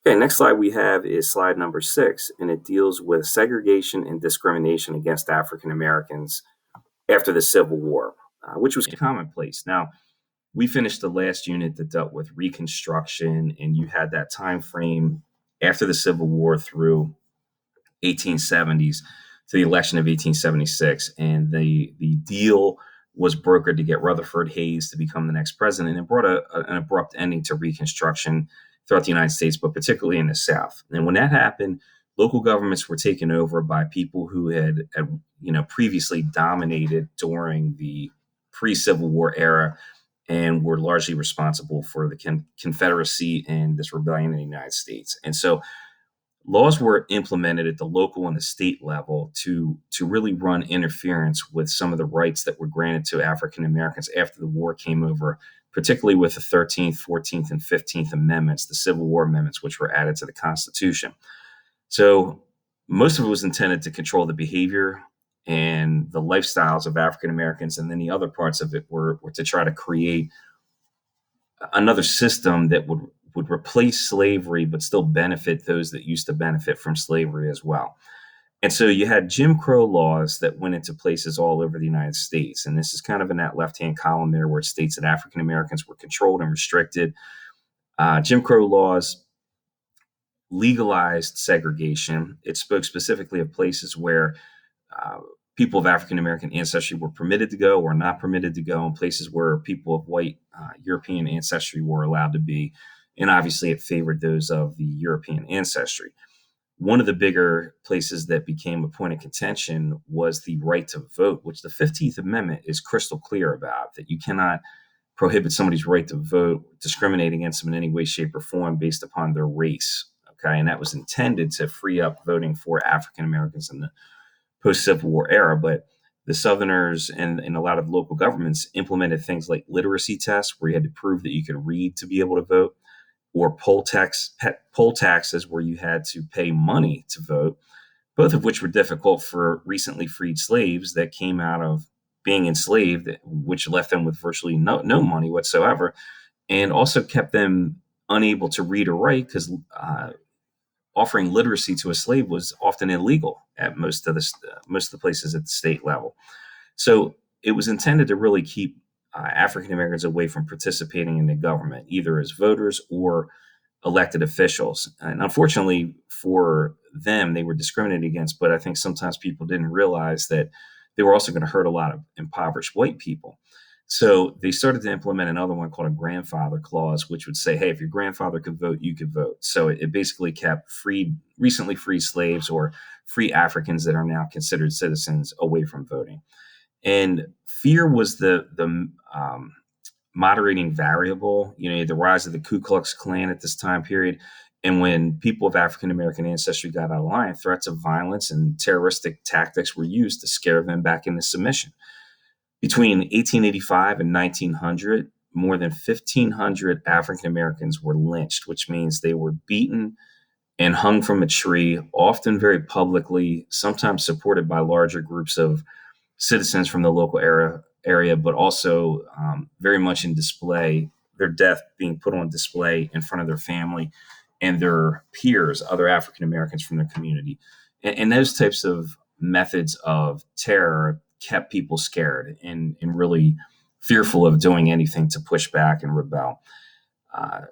Okay, next slide we have is slide number 6, and it deals with segregation and discrimination against African Americans after the Civil War, which was commonplace. Now, we finished the last unit that dealt with Reconstruction, and you had that time frame after the Civil War through 1870s to the election of 1876, and the deal was brokered to get Rutherford Hayes to become the next president. It brought an abrupt ending to Reconstruction throughout the United States, but particularly in the South. And when that happened, local governments were taken over by people who had previously dominated during the pre-Civil War era and were largely responsible for the Confederacy and this rebellion in the United States. And so laws were implemented at the local and the state level to really run interference with some of the rights that were granted to African Americans after the war came over, particularly with the 13th, 14th, and 15th Amendments, the Civil War Amendments, which were added to the Constitution. So most of it was intended to control the behavior and the lifestyles of African Americans, and then the other parts of it were to try to create another system that would replace slavery but still benefit those that used to benefit from slavery as well. And so you had Jim Crow laws that went into places all over the United States. And this is kind of in that left hand column there where it states that African Americans were controlled and restricted. Jim Crow laws legalized segregation. It spoke specifically of places where uh, people of African American ancestry were permitted to go or not permitted to go, and places where people of white European ancestry were allowed to be. And obviously, it favored those of the European ancestry. One of the bigger places that became a point of contention was the right to vote, which the 15th Amendment is crystal clear about, that you cannot prohibit somebody's right to vote, discriminate against them in any way, shape, or form based upon their race. Okay. And that was intended to free up voting for African Americans in the post Civil War era. But the Southerners and a lot of local governments implemented things like literacy tests, where you had to prove that you could read to be able to vote, or poll taxes, where you had to pay money to vote, both of which were difficult for recently freed slaves that came out of being enslaved, which left them with virtually no money whatsoever, and also kept them unable to read or write because offering literacy to a slave was often illegal at most of the places at the state level. So it was intended to really keep African Americans away from participating in the government, either as voters or elected officials. And unfortunately for them, they were discriminated against. But I think sometimes people didn't realize that they were also going to hurt a lot of impoverished white people. So they started to implement another one called a grandfather clause, which would say, hey, if your grandfather could vote, you could vote. So it basically kept recently freed slaves or free Africans that are now considered citizens away from voting. And fear was the moderating variable. You know, the rise of the Ku Klux Klan at this time period. And when people of African American ancestry got out of line, threats of violence and terroristic tactics were used to scare them back into submission. Between 1885 and 1900, more than 1,500 African Americans were lynched, which means they were beaten and hung from a tree, often very publicly, sometimes supported by larger groups of citizens from the local area, but also very much in display, their death being put on display in front of their family and their peers, other African Americans from their community. And those types of methods of terror kept people scared and really fearful of doing anything to push back and rebel. Uh,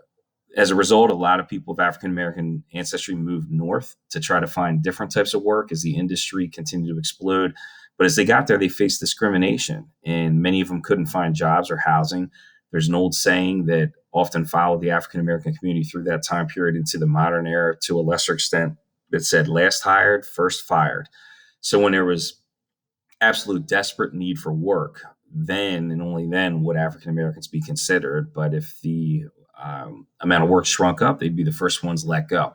as a result, a lot of people of African American ancestry moved north to try to find different types of work as the industry continued to explode. But as they got there, they faced discrimination, and many of them couldn't find jobs or housing. There's an old saying that often followed the African American community through that time period into the modern era to a lesser extent that said, last hired, first fired. So when there was absolute desperate need for work, then and only then would African Americans be considered. But if the amount of work shrunk up, they'd be the first ones let go.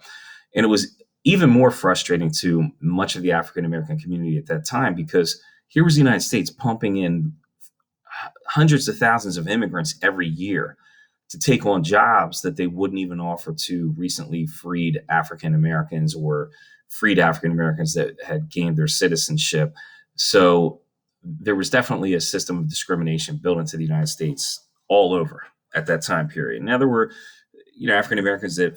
And it was even more frustrating to much of the African American community at that time because here was the United States pumping in hundreds of thousands of immigrants every year to take on jobs that they wouldn't even offer to recently freed African Americans or freed African Americans that had gained their citizenship. So there was definitely a system of discrimination built into the United States all over at that time period. Now there were, African Americans that